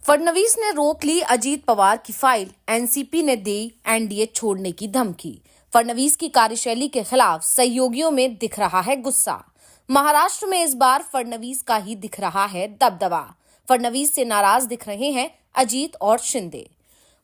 फडणवीस ने रोक ली अजीत पवार की फाइल, एनसीपी ने दी एनडीए छोड़ने की धमकी। फडणवीस की कार्यशैली के खिलाफ सहयोगियों में दिख रहा है गुस्सा। महाराष्ट्र में इस बार फडणवीस का ही दिख रहा है दबदबा। फडणवीस से नाराज दिख रहे हैं अजीत और शिंदे।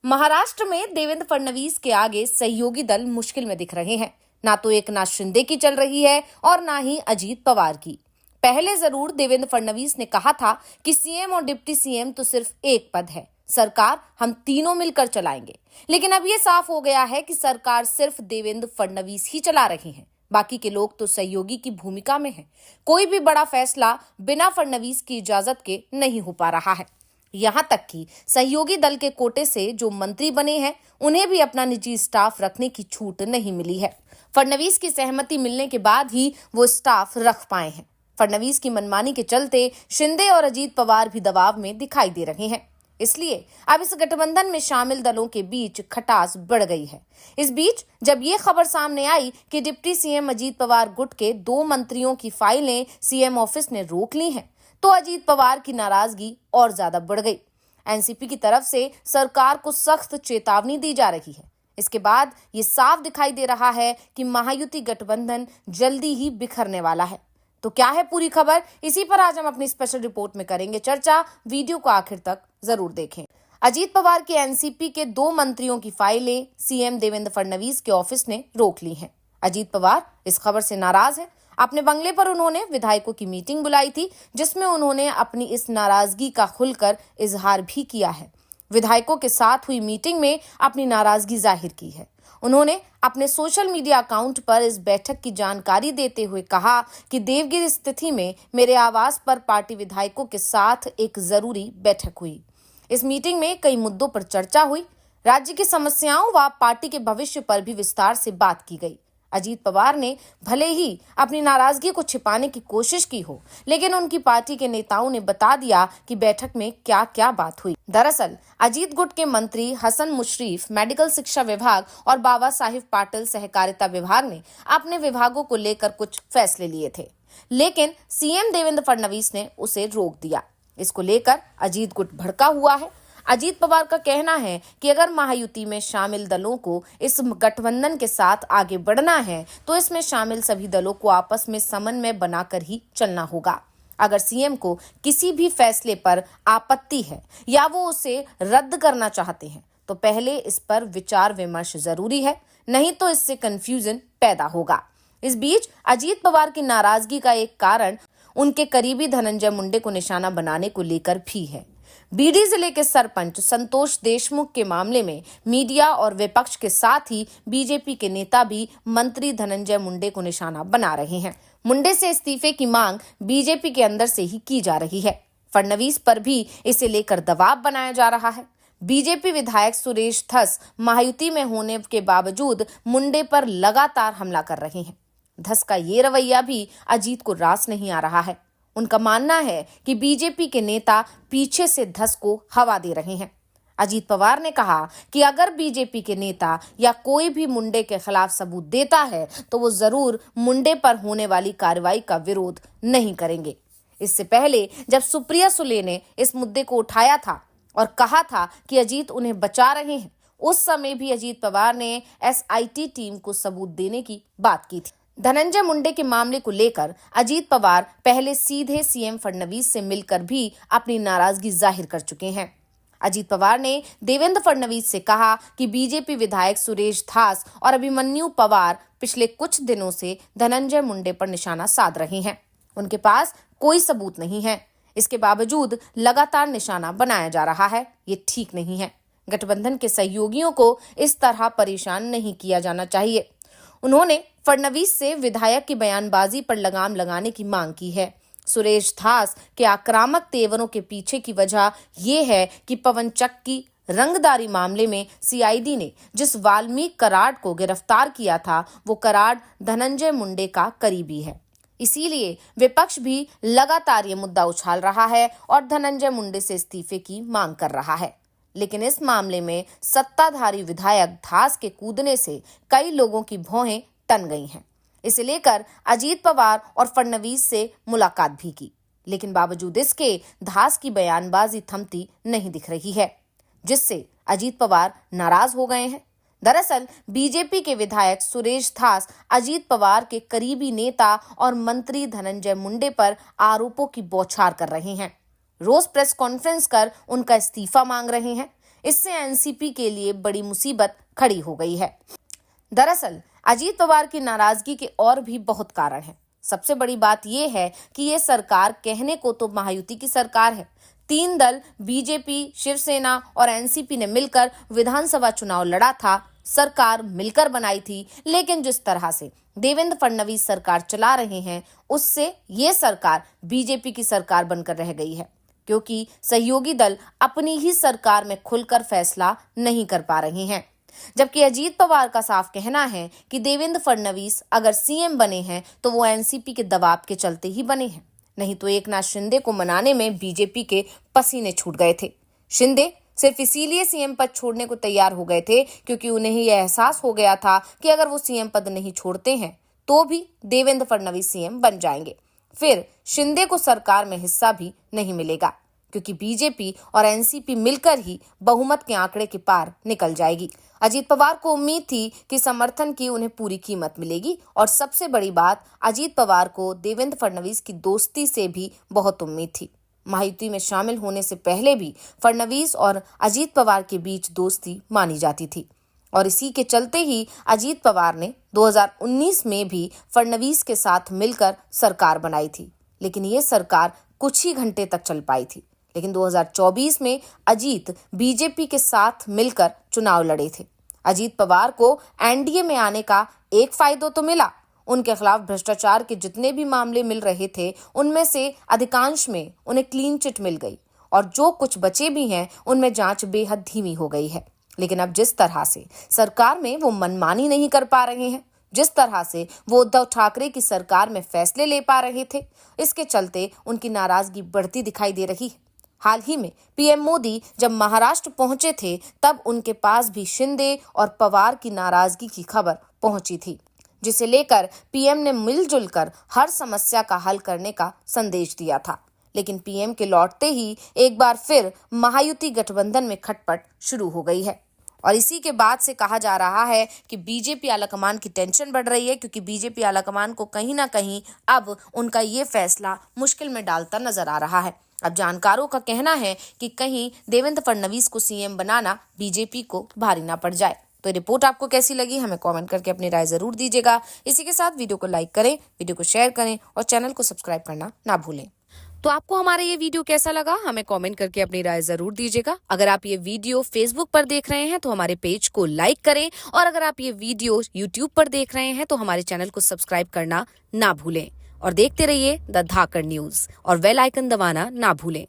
महाराष्ट्र में देवेंद्र फडणवीस के आगे सहयोगी दल मुश्किल में दिख रहे हैं। ना तो एकनाथ शिंदे की चल रही है और ना ही अजीत पवार की। पहले जरूर देवेंद्र फडणवीस ने कहा था कि सीएम और डिप्टी सीएम तो सिर्फ एक पद है, सरकार हम तीनों मिलकर चलाएंगे। लेकिन अब ये साफ हो गया है कि सरकार सिर्फ देवेंद्र फडणवीस ही चला रहे हैं, बाकी के लोग तो सहयोगी की भूमिका में हैं। कोई भी बड़ा फैसला बिना फडणवीस की इजाजत के नहीं हो पा रहा है। यहां तक कि सहयोगी दल के कोटे से जो मंत्री बने हैं, उन्हें भी अपना निजी स्टाफ रखने की छूट नहीं मिली है। फडणवीस की सहमति मिलने के बाद ही वो स्टाफ रख पाए हैं। फडणवीस की मनमानी के चलते शिंदे और अजीत पवार भी दबाव में दिखाई दे रहे हैं। इसलिए अब इस गठबंधन में शामिल दलों के बीच खटास बढ़ गई है। इस बीच जब ये खबर सामने आई कि डिप्टी सीएम अजीत पवार गुट के 2 मंत्रियों की फाइलें सीएम ऑफिस ने रोक ली हैं, तो अजीत पवार की नाराजगी और ज्यादा बढ़ गई। एनसीपी की तरफ से सरकार को सख्त चेतावनी दी जा रही है। इसके बाद ये साफ दिखाई दे रहा है कि महायुति गठबंधन जल्दी ही बिखरने वाला है। तो क्या है पूरी खबर, इसी पर आज हम अपनी स्पेशल रिपोर्ट में करेंगे चर्चा। वीडियो को आखिर तक जरूर देखें। अजीत पवार की एनसीपी के 2 मंत्रियों की फाइलें सीएम देवेंद्र फडणवीस के ऑफिस ने रोक ली हैं। अजीत पवार इस खबर से नाराज हैं। अपने बंगले पर उन्होंने विधायकों की मीटिंग बुलाई थी, जिसमें उन्होंने अपनी इस नाराजगी का खुलकर इजहार भी किया है। विधायकों के साथ हुई मीटिंग में अपनी नाराजगी जाहिर की है। उन्होंने अपने सोशल मीडिया अकाउंट पर इस बैठक की जानकारी देते हुए कहा कि देवगिरी स्थिति में मेरे आवास पर पार्टी विधायकों के साथ एक जरूरी बैठक हुई। इस मीटिंग में कई मुद्दों पर चर्चा हुई। राज्य की समस्याओं व पार्टी के भविष्य पर भी विस्तार से बात की गई। अजीत पवार ने भले ही अपनी नाराजगी को छिपाने की कोशिश की हो, लेकिन उनकी पार्टी के नेताओं ने बता दिया कि बैठक में क्या क्या बात हुई। दरअसल अजीत गुट के मंत्री हसन मुशर्रफ मेडिकल शिक्षा विभाग और बाबा साहिब पाटिल सहकारिता विभाग ने अपने विभागों को लेकर कुछ फैसले लिए थे, लेकिन सीएम देवेंद्र फडणवीस ने उसे रोक दिया। इसको लेकर अजीत गुट भड़का हुआ है। अजीत पवार का कहना है कि अगर महायुति में शामिल दलों को इस गठबंधन के साथ आगे बढ़ना है, तो इसमें शामिल सभी दलों को आपस में समन्वय बनाकर ही चलना होगा। अगर सीएम को किसी भी फैसले पर आपत्ति है या वो उसे रद्द करना चाहते हैं, तो पहले इस पर विचार विमर्श जरूरी है, नहीं तो इससे कंफ्यूजन पैदा होगा। इस बीच अजीत पवार की नाराजगी का एक कारण उनके करीबी धनंजय मुंडे को निशाना बनाने को लेकर भी है। बीडी जिले के सरपंच संतोष देशमुख के मामले में मीडिया और विपक्ष के साथ ही बीजेपी के नेता भी मंत्री धनंजय मुंडे को निशाना बना रहे हैं। मुंडे से इस्तीफे की मांग बीजेपी के अंदर से ही की जा रही है। फडणवीस पर भी इसे लेकर दबाव बनाया जा रहा है। बीजेपी विधायक सुरेश धस महायुति में होने के बावजूद मुंडे पर लगातार हमला कर रहे हैं। धस का ये रवैया भी अजीत को रास नहीं आ रहा है। उनका मानना है कि बीजेपी के नेता पीछे से धस को हवा दे रहे हैं। अजीत पवार ने कहा कि अगर बीजेपी के नेता या कोई भी मुंडे के खिलाफ सबूत देता है, तो वो जरूर मुंडे पर होने वाली कार्रवाई का विरोध नहीं करेंगे। इससे पहले जब सुप्रिया सुले ने इस मुद्दे को उठाया था और कहा था कि अजीत उन्हें बचा रहे हैं, उस समय भी अजीत पवार ने एसआईटी टीम को सबूत देने की बात की थी। धनंजय मुंडे के मामले को लेकर अजीत पवार पहले सीधे सीएम फडणवीस से मिलकर भी अपनी नाराजगी जाहिर कर चुके हैं। अजीत पवार ने देवेंद्र फडणवीस से कहा कि बीजेपी विधायक सुरेश धस और अभिमन्यु पवार पिछले कुछ दिनों से धनंजय मुंडे पर निशाना साध रहे हैं। उनके पास कोई सबूत नहीं है, इसके बावजूद लगातार निशाना बनाया जा रहा है। ये ठीक नहीं है। गठबंधन के सहयोगियों को इस तरह परेशान नहीं किया जाना चाहिए। उन्होंने फडणवीस से विधायक की बयानबाजी पर लगाम लगाने की मांग की है। सुरेश धस के आक्रामक तेवरों के पीछे की वजह यह है कि पवन चक्की रंगदारी मामले में सीआईडी ने जिस वाल्मीकि कराड को गिरफ्तार किया था, वो कराड धनंजय मुंडे का करीबी है। इसीलिए विपक्ष भी लगातार ये मुद्दा उछाल रहा है और धनंजय मुंडे से इस्तीफे की मांग कर रहा है। लेकिन इस मामले में सत्ताधारी विधायक धस के कूदने से कई लोगों की भौहें तन गई हैं। इसे लेकर अजीत पवार और फडणवीस से मुलाकात भी की। लेकिन बावजूद इसके धास की बयानबाजी थमती नहीं दिख रही है, जिससे अजीत पवार नाराज हो गए हैं। दरअसल बीजेपी के विधायक सुरेश धास अजीत पवार के करीबी नेता और मंत्री धनंजय मुंडे पर आरोपों की बौछार कर रहे हैं। रोज प्रेस कॉन्फ्रेंस कर उनका इस्तीफा मांग रहे हैं। इससे एनसीपी के लिए बड़ी मुसीबत खड़ी हो गई है। दरअसल अजीत पवार की नाराजगी के और भी बहुत कारण हैं। सबसे बड़ी बात यह है कि ये सरकार कहने को तो महायुति की सरकार है। 3 दल बीजेपी, शिवसेना और एनसीपी ने मिलकर विधानसभा चुनाव लड़ा था, सरकार मिलकर बनाई थी। लेकिन जिस तरह से देवेंद्र फडणवीस सरकार चला रहे हैं, उससे ये सरकार बीजेपी की सरकार बनकर रह गई है, क्योंकि सहयोगी दल अपनी ही सरकार में खुलकर फैसला नहीं कर पा रहे हैं। जबकि अजीत पवार का साफ कहना है कि देवेंद्र फडणवीस अगर सीएम बने हैं तो वो एनसीपी के दबाव के चलते ही बने हैं, नहीं तो एकनाथ शिंदे को मनाने में बीजेपी के पसीने छूट गए थे। शिंदे सिर्फ इसीलिए सीएम पद छोड़ने को तैयार हो गए थे क्योंकि उन्हें यह एहसास हो गया था कि अगर वो सीएम पद नहीं छोड़ते हैं तो भी देवेंद्र फडणवीस सीएम बन जाएंगे। फिर शिंदे को सरकार में हिस्सा भी नहीं मिलेगा, क्योंकि बीजेपी और एनसीपी मिलकर ही बहुमत के आंकड़े के पार निकल जाएगी। अजीत पवार को उम्मीद थी कि समर्थन की उन्हें पूरी कीमत मिलेगी, और सबसे बड़ी बात, अजीत पवार को देवेंद्र फडणवीस की दोस्ती से भी बहुत उम्मीद थी। महायुति में शामिल होने से पहले भी फडणवीस और अजीत पवार के बीच दोस्ती मानी जाती थी, और इसी के चलते ही अजीत पवार ने 2019 में भी फडणवीस के साथ मिलकर सरकार बनाई थी। लेकिन ये सरकार कुछ ही घंटे तक चल पाई थी। लेकिन 2024 में अजीत बीजेपी के साथ मिलकर चुनाव लड़े थे। अजीत पवार को एनडीए में आने का एक फायदा तो मिला, उनके खिलाफ भ्रष्टाचार के जितने भी मामले मिल रहे थे उनमें से अधिकांश में उन्हें क्लीन चिट मिल गई, और जो कुछ बचे भी हैं उनमें जांच बेहद धीमी हो गई है। लेकिन अब जिस तरह से सरकार में वो मनमानी नहीं कर पा रहे हैं, जिस तरह से वो उद्धव ठाकरे की सरकार में फैसले ले पा रहे थे, इसके चलते उनकी नाराजगी बढ़ती दिखाई दे रही है। हाल ही में पीएम मोदी जब महाराष्ट्र पहुंचे थे तब उनके पास भी शिंदे और पवार की नाराजगी की खबर पहुंची थी, जिसे लेकर पीएम ने मिलजुल कर हर समस्या का हल करने का संदेश दिया था। लेकिन पीएम के लौटते ही एक बार फिर महायुति गठबंधन में खटपट शुरू हो गई है, और इसी के बाद से कहा जा रहा है कि बीजेपी आलाकमान की टेंशन बढ़ रही है, क्योंकि बीजेपी आलाकमान को कहीं ना कहीं अब उनका ये फैसला मुश्किल में डालता नजर आ रहा है। अब जानकारों का कहना है कि कहीं देवेंद्र फडणवीस को सीएम बनाना बीजेपी को भारी ना पड़ जाए। तो रिपोर्ट आपको कैसी लगी, हमें कमेंट करके अपनी राय जरूर दीजिएगा। इसी के साथ वीडियो को लाइक करें, वीडियो को शेयर करें और चैनल को सब्सक्राइब करना ना भूलें। तो आपको हमारा ये वीडियो कैसा लगा, हमें कमेंट करके अपनी राय जरूर दीजिएगा। अगर आप ये वीडियो फेसबुक पर देख रहे हैं तो हमारे पेज को लाइक करें, और अगर आप ये वीडियो यूट्यूब पर देख रहे हैं तो हमारे चैनल को सब्सक्राइब करना ना भूलें। और देखते रहिए द धाकड़ न्यूज, और बेल आइकन दबाना ना भूलें।